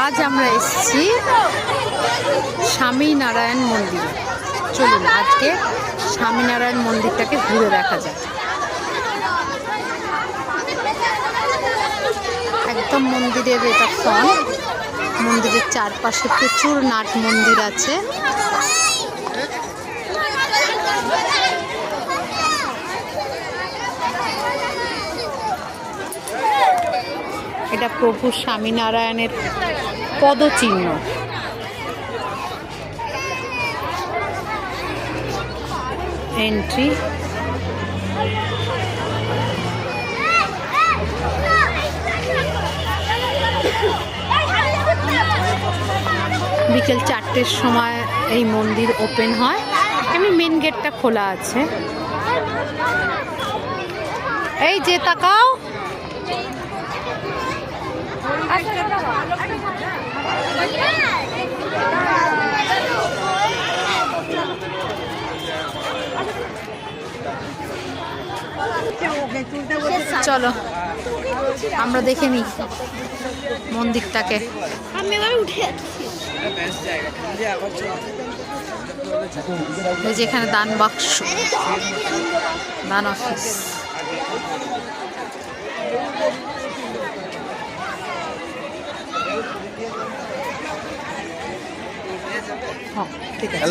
আজ আমরা এসেছি স্বামীনারায়ণ মন্দিরে। চলুন আজকে স্বামীনারায়ণ মন্দিরটাকে ঘুরে দেখা যায়। একদম মন্দিরের এটা ফ্রন্ট। মন্দিরের চারপাশে প্রচুর নাট মন্দির আছে। এটা প্রভু স্বামীনারায়ণের পদচিহ্ন। এন্ট্রি। বিকেল 4টের সময় এই মন্দির ওপেন হয়। এমনি মেন গেটটা খোলা আছে। এই যে তাকাও, চলো আমরা দেখে নিই মন্দিরটাকে। এই যে এখানে দান বাক্স, দান অফিস। ঠিক আছে।